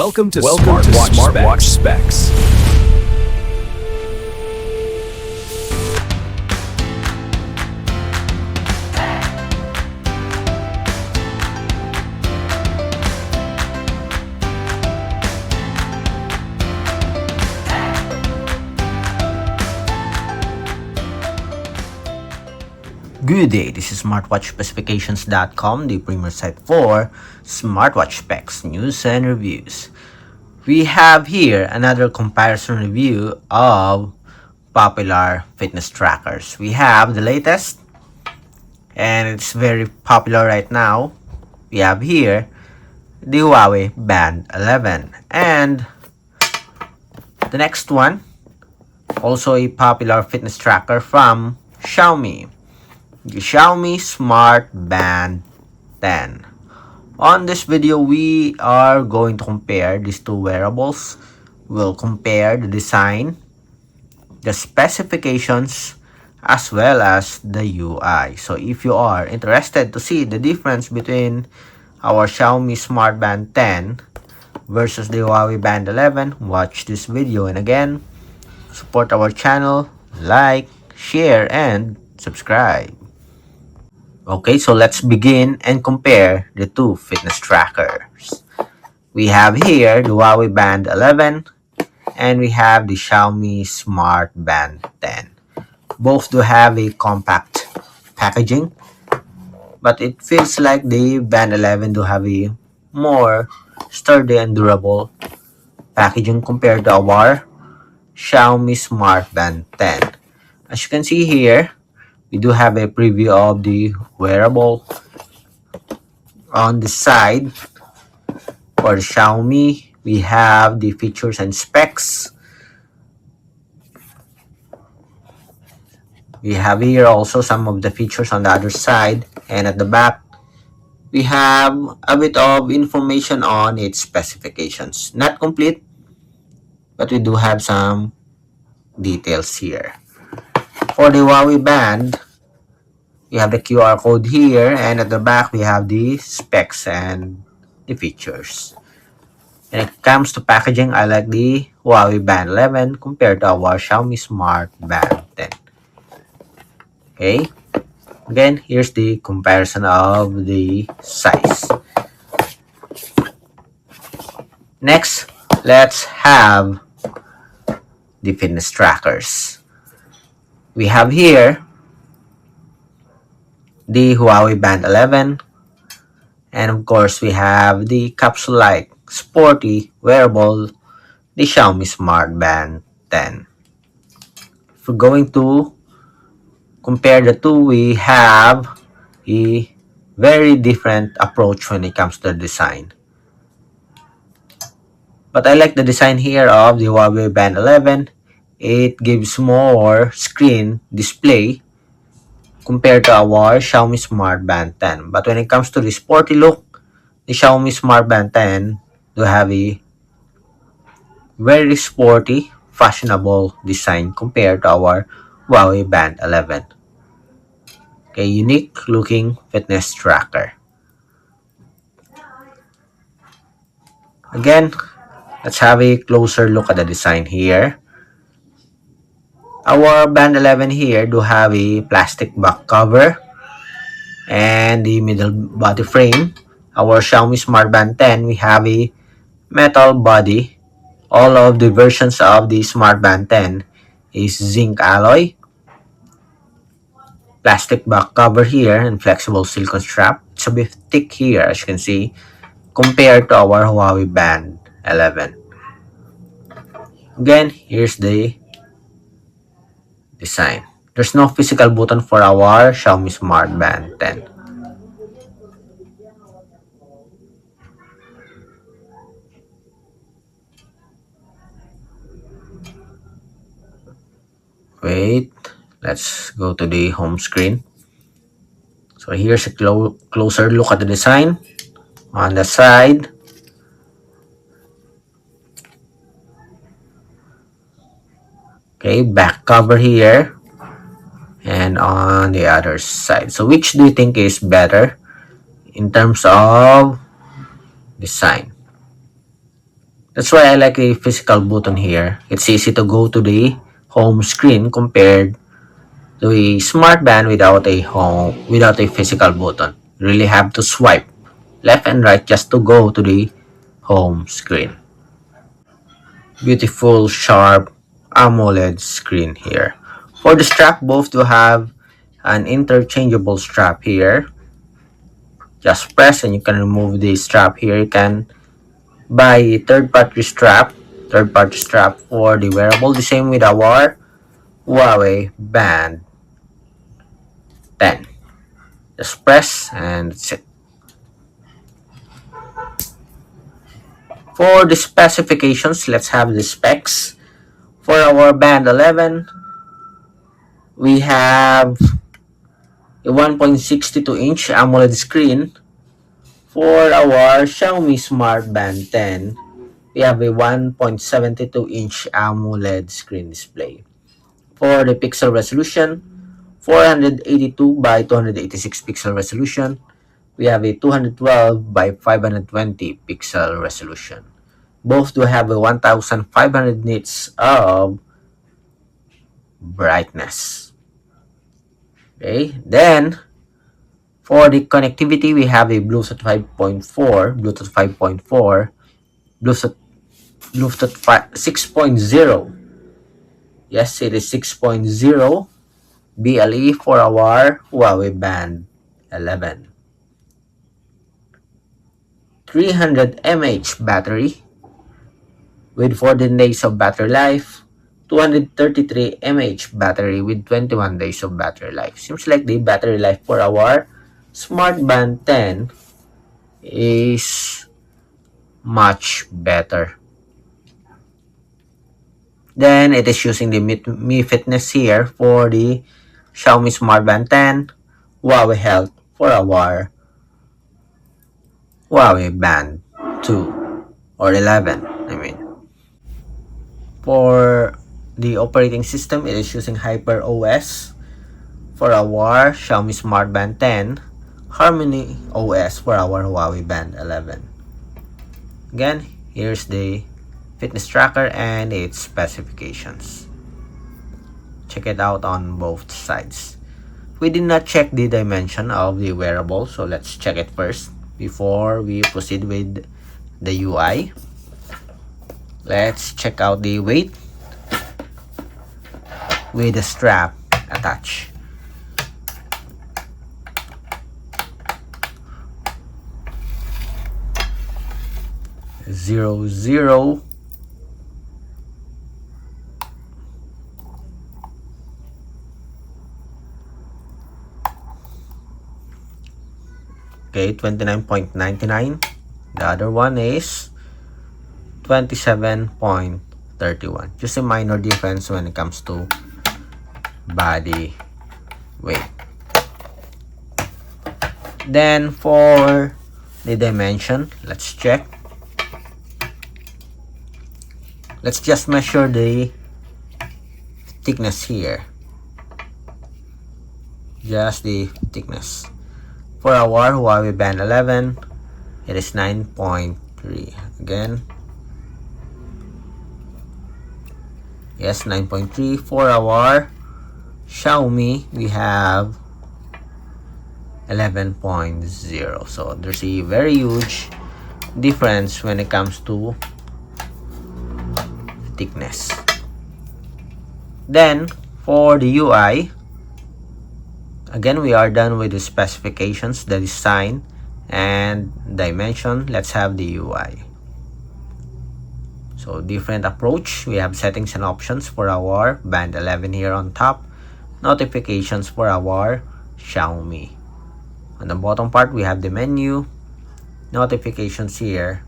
Welcome to Smartwatch Specs. Good day, this is smartwatchspecifications.com, the premier site for smartwatch specs, news, and reviews. We have here another comparison review of popular fitness trackers. We have the latest, and it's very popular right now. We have here the Huawei Band 11, and the next one, also a popular fitness tracker from Xiaomi, the Xiaomi Smartband 10. On this video, we are going to compare these two wearables. We'll compare the design, the specifications, as well as the UI. So if you are interested to see the difference between our Xiaomi Smartband 10 versus the Huawei Band 11, watch this video. And again, support our channel, like, share, and subscribe. Okay, so let's begin and compare the two fitness trackers. We have here the Huawei Band 11 and we have the Xiaomi Smartband 10. Both do have a compact packaging, but it feels like the Band 11 do have a more sturdy and durable packaging compared to our Xiaomi Smartband 10. As you can see here, we do have a preview of the wearable. On the side, for the Xiaomi, we have the features and specs. We have here also some of the features on the other side, and at the back, we have a bit of information on its specifications. Not complete, but we do have some details here. For the Huawei Band, we have the QR code here, and at the back we have the specs and the features. When it comes to packaging, I like the Huawei Band 11 compared to our Xiaomi Smart Band 10. Okay, again, here's the comparison of the size. Next, let's have the fitness trackers. We have here the Huawei Band 11, and of course we have the capsule-like sporty wearable, the Xiaomi Smart Band 10. If we're going to compare the two, we have a very different approach when it comes to the design. But I like the design here of the Huawei Band 11. It gives more screen display compared to our Xiaomi Smart Band 10. But when it comes to the sporty look, the Xiaomi Smart Band 10 do have a very sporty, fashionable design compared to our Huawei Band 11. Okay, unique looking fitness tracker. Again, let's have a closer look at the design here. Our Band 11 here do have a plastic back cover and the middle body frame. Our Xiaomi Smart Band 10, we have a metal body. All of the versions of the Smart Band 10 is zinc alloy. Plastic back cover here and flexible silicone strap. It's a bit thick here, as you can see, compared to our Huawei Band 11. Again, here's the design. There's no physical button for our Xiaomi Smart Band 10. Wait, let's go to the home screen. So here's a closer look at the design. On the side, okay, back cover here, and on the other side. So which do you think is better in terms of design? That's why I like a physical button here. It's easy to go to the home screen compared to a smart band without a physical button. You really have to swipe left and right just to go to the home screen. Beautiful sharp AMOLED screen here. For the strap, both do have an interchangeable strap here. Just press and you can remove the strap here. You can buy a third party strap for the wearable. The same with our Huawei Band 10. Just press and that's it. For the specifications, let's have the specs. For our Band 11, we have a 1.62-inch AMOLED screen. For our Xiaomi Smartband 10, we have a 1.72-inch AMOLED screen display. For the pixel resolution, 482 by 286 pixel resolution. We have a 212 by 520 pixel resolution. Both do have a 1500 nits of brightness. Okay, then for the connectivity, we have a Bluetooth 5.4, Bluetooth 6.0. Yes, it is 6.0 BLE for our Huawei Band 11. 300 mAh battery with 14 days of battery life. 233 mAh battery with 21 days of battery life. Seems like the battery life for our Smartband 10 is much better. Then it is using the Mi Fitness here for the Xiaomi Smartband 10, Huawei Health for our Huawei Band 2 or 11, I mean. For the operating system, it is using Hyper OS for our Xiaomi Smartband 10, Harmony OS for our Huawei Band 11. Again, here's the fitness tracker and its specifications. Check it out on both sides. We did not check the dimension of the wearable, so let's check it first before we proceed with the UI. Let's check out the weight with the strap attached. Zero. Okay, 29.99. The other one is 27.31. Just a minor difference when it comes to body weight. Then for the dimension, let's check. Let's just measure the thickness here. Just the thickness. For our Huawei Band 11, it is 9.3. Again, yes, 9.3. For our Xiaomi, we have 11.0. So there's a very huge difference when it comes to thickness. Then for the UI, again, we are done with the specifications, the design, and dimension. Let's have the UI. So different approach. We have settings and options for our Band 11 here on top. Notifications for our Xiaomi. On the bottom part, we have the menu. Notifications here.